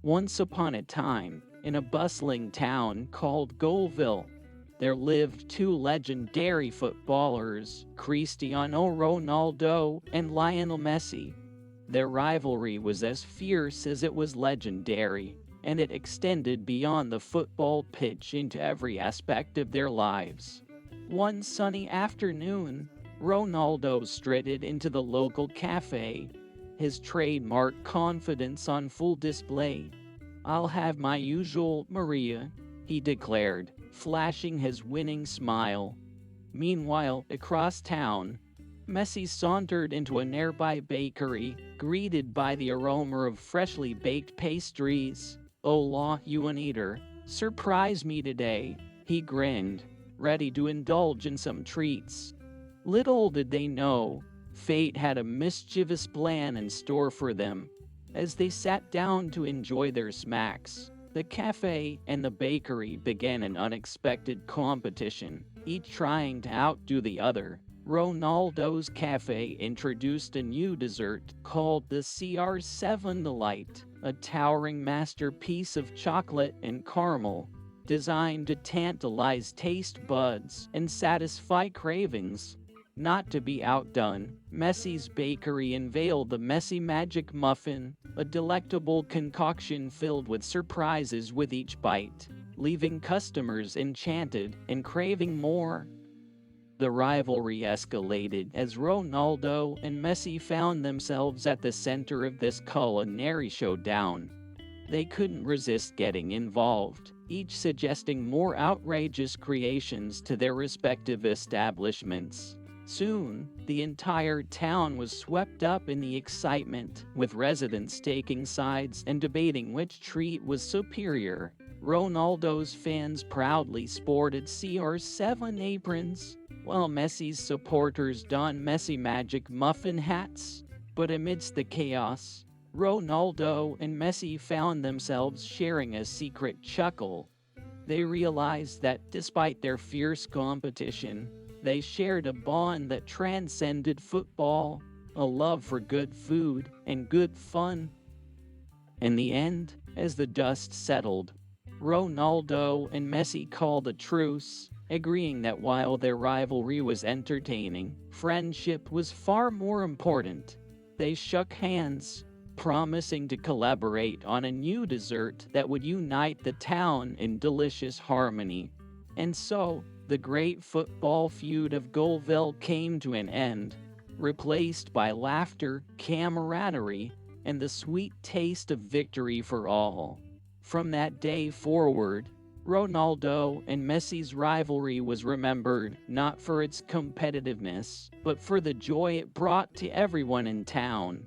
Once upon a time, in a bustling town called Golville, there lived two legendary footballers, Cristiano Ronaldo and Lionel Messi. Their rivalry was as fierce as it was legendary, and it extended beyond the football pitch into every aspect of their lives. One sunny afternoon, Ronaldo strutted into the local cafe, his trademark confidence on full display. "I'll have my usual Maria," he declared, flashing his winning smile. Meanwhile, across town, Messi sauntered into a nearby bakery, greeted by the aroma of freshly baked pastries. "Hola, you an eater. Surprise me today," he grinned, ready to indulge in some treats. Little did they know, fate had a mischievous plan in store for them. As they sat down to enjoy their smacks, the cafe and the bakery began an unexpected competition, each trying to outdo the other. Ronaldo's cafe introduced a new dessert called the CR7 Delight, a towering masterpiece of chocolate and caramel, designed to tantalize taste buds and satisfy cravings. Not to be outdone, Messi's bakery unveiled the Messi Magic Muffin, a delectable concoction filled with surprises with each bite, leaving customers enchanted and craving more. The rivalry escalated as Ronaldo and Messi found themselves at the center of this culinary showdown. They couldn't resist getting involved, each suggesting more outrageous creations to their respective establishments. Soon, the entire town was swept up in the excitement, with residents taking sides and debating which treat was superior. Ronaldo's fans proudly sported CR7 aprons, while Messi's supporters donned Messi Magic Muffin hats. But amidst the chaos, Ronaldo and Messi found themselves sharing a secret chuckle. They realized that despite their fierce competition, they shared a bond that transcended football, a love for good food and good fun. In the end, as the dust settled, Ronaldo and Messi called a truce, agreeing that while their rivalry was entertaining, friendship was far more important. They shook hands, promising to collaborate on a new dessert that would unite the town in delicious harmony. And so, the great football feud of Golville came to an end, replaced by laughter, camaraderie, and the sweet taste of victory for all. From that day forward, Ronaldo and Messi's rivalry was remembered not for its competitiveness, but for the joy it brought to everyone in town.